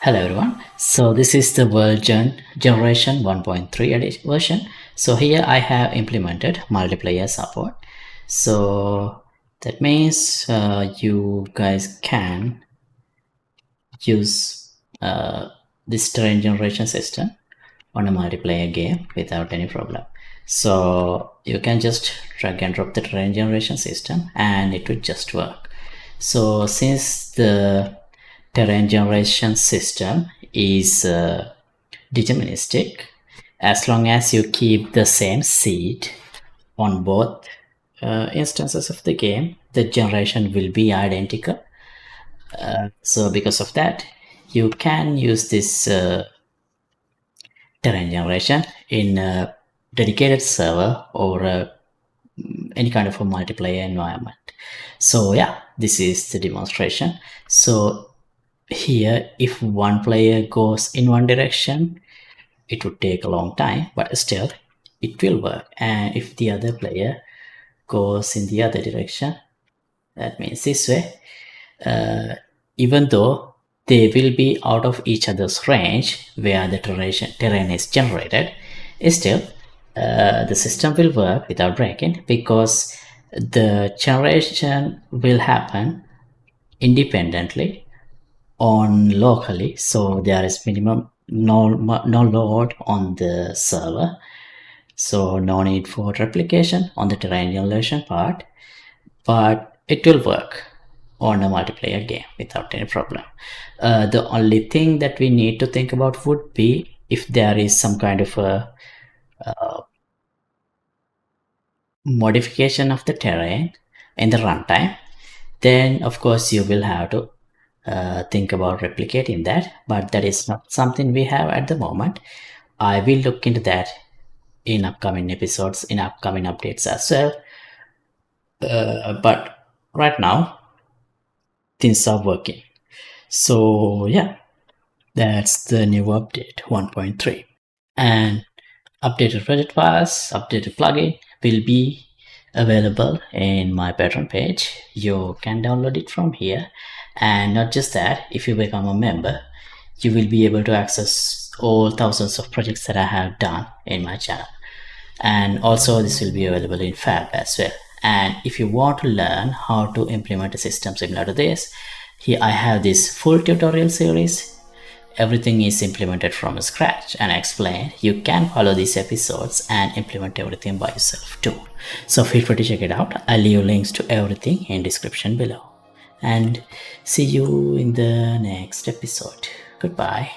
Hello everyone. So this is the WorldGen generation 1.3 version. So here I have implemented multiplayer support. So that means you guys can use this terrain generation system on a multiplayer game without any problem. So you can just drag and drop the terrain generation system and it will just work. So since the terrain generation system is deterministic, as long as you keep the same seed on both instances of the game, the generation will be identical. So because of that, you can use this terrain generation in a dedicated server or any kind of a multiplayer environment. So yeah, this is the demonstration. So here, if one player goes in one direction, it would take a long time, but still it will work. And if the other player goes in the other direction, that means this way, even though they will be out of each other's range where the terrain is generated, still the system will work without breaking, because the generation will happen independently on locally, so there is minimum no load on the server, so no need for replication on the terrain generation part, but it will work on a multiplayer game without any problem. The only thing that we need to think about would be if there is some kind of a modification of the terrain in the runtime, then of course you will have to think about replicating that, but that is not something we have at the moment. I will look into that in upcoming episodes, in upcoming updates as well, but right now things are working. So yeah, that's the new update 1.3, and updated project files, updated plugin will be available in my Patreon page. You can download it from here, and not just that, if you become a member, you will be able to access all thousands of projects that I have done in my channel. And also this will be available in Fab as well. And if you want to learn how to implement a system similar to this, here I have this full tutorial series. Everything is implemented from scratch and explained. You can follow these episodes and implement everything by yourself too. So feel free to check it out. I'll leave links to everything in description below. And see you in the next episode. Goodbye.